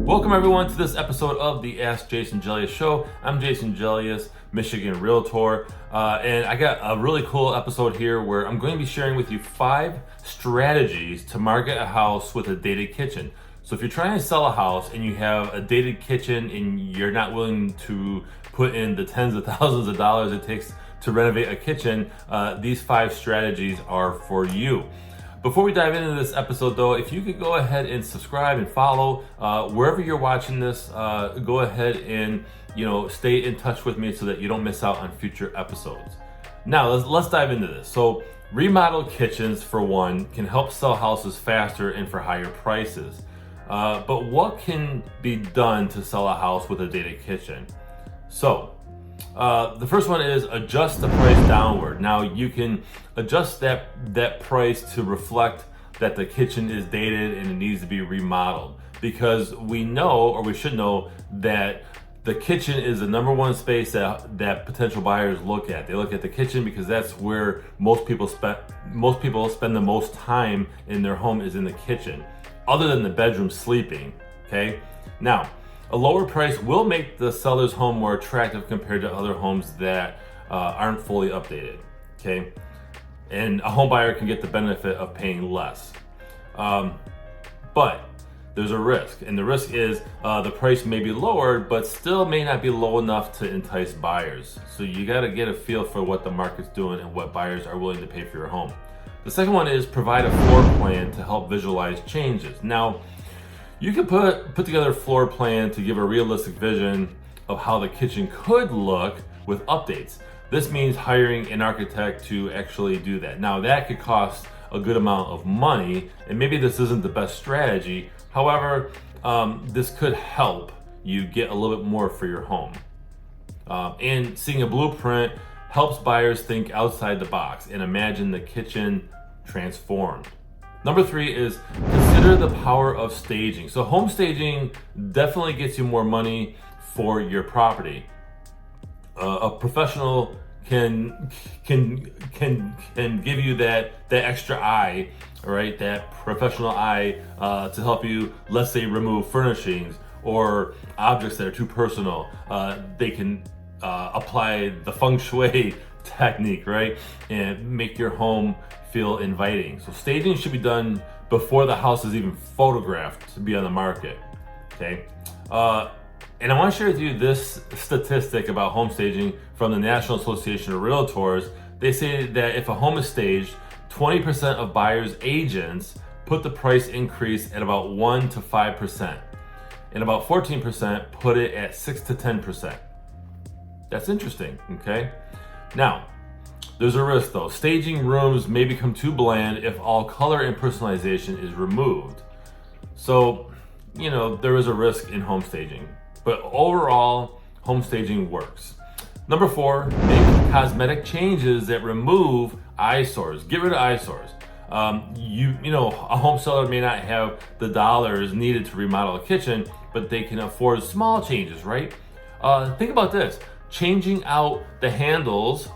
Welcome everyone to this episode of the Ask Jason Gelios show. I'm Jason Gelios, Michigan Realtor, and I got a really cool episode here where I'm going to be sharing with you 5 strategies to market a house with a dated kitchen. So if you're trying to sell a house and you have a dated kitchen and you're not willing to put in the tens of thousands of dollars it takes to renovate a kitchen, these 5 strategies are for you. Before we dive into this episode though, if you could go ahead and subscribe and follow wherever you're watching this, go ahead and stay in touch with me so that you don't miss out on future episodes. Now let's dive into this. So remodeled kitchens, for one, can help sell houses faster and for higher prices. But what can be done to sell a house with a dated kitchen? So the first one is adjust the price downward. Now you can adjust that price to reflect that the kitchen is dated and it needs to be remodeled, because we know, or we should know, that the kitchen is the number one space that potential buyers look at. They look at the kitchen because that's where most people spend the most time in their home, is in the kitchen, other than the bedroom sleeping. Okay, now a lower price will make the seller's home more attractive compared to other homes that aren't fully updated. Okay, and a home buyer can get the benefit of paying less. But there's a risk, and the risk is the price may be lowered, but still may not be low enough to entice buyers. So you got to get a feel for what the market's doing and what buyers are willing to pay for your home. The second one is provide a floor plan to help visualize changes. Now, you can put together a floor plan to give a realistic vision of how the kitchen could look with updates. This means hiring an architect to actually do that. Now that could cost a good amount of money, and maybe this isn't the best strategy. However, this could help you get a little bit more for your home. And seeing a blueprint helps buyers think outside the box and imagine the kitchen transformed. Number 3 is consider the power of staging. So home staging definitely gets you more money for your property. A professional can give you that extra eye, all right, that professional eye to help you, let's say, remove furnishings or objects that are too personal. They can apply the feng shui technique, right, and make your home feel inviting. So staging should be done before the house is even photographed to be on the market. Okay, and I want to share with you this statistic about home staging from the National Association of Realtors. They say that if a home is staged, 20% of buyers' agents put the price increase at about 1 to 5%, and about 14% put it at 6 to 10%. That's interesting. Okay, now there's a risk though. Staging rooms may become too bland if all color and personalization is removed. So, there is a risk in home staging, but overall, home staging works. Number 4, make cosmetic changes that remove eyesores. Get rid of eyesores. A home seller may not have the dollars needed to remodel a kitchen, but they can afford small changes, right? Think about this: changing out the handles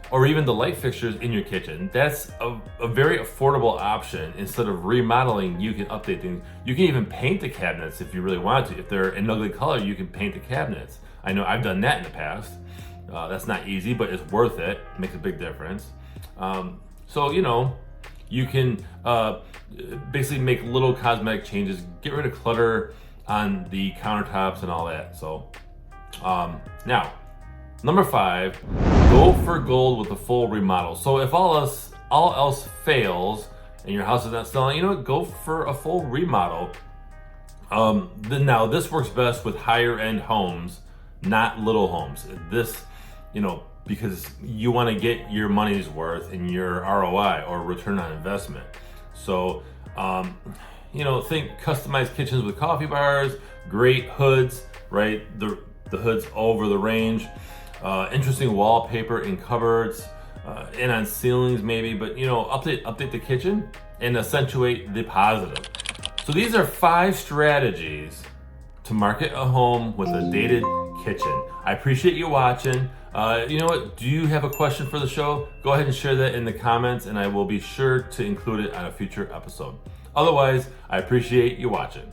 or even the light fixtures in your kitchen. That's a very affordable option. Instead of remodeling, you can update things. You can even paint the cabinets if you really want to. If they're an ugly color, you can paint the cabinets. I know I've done that in the past. That's not easy, but it's worth it. It makes a big difference. So you can basically make little cosmetic changes, get rid of clutter on the countertops and all that. So now, number 5, go for gold with a full remodel. So if all else fails and your house is not selling, go for a full remodel. Now this works best with higher end homes, not little homes. This, because you want to get your money's worth and your ROI, or return on investment. So, think customized kitchens with coffee bars, great hoods, right? The hoods over the range. Interesting wallpaper in cupboards and on ceilings maybe, but update the kitchen and accentuate the positive. So these are 5 strategies to market a home with a dated kitchen. I appreciate you watching. You know what? Do you have a question for the show? Go ahead and share that in the comments, and I will be sure to include it on a future episode. Otherwise, I appreciate you watching.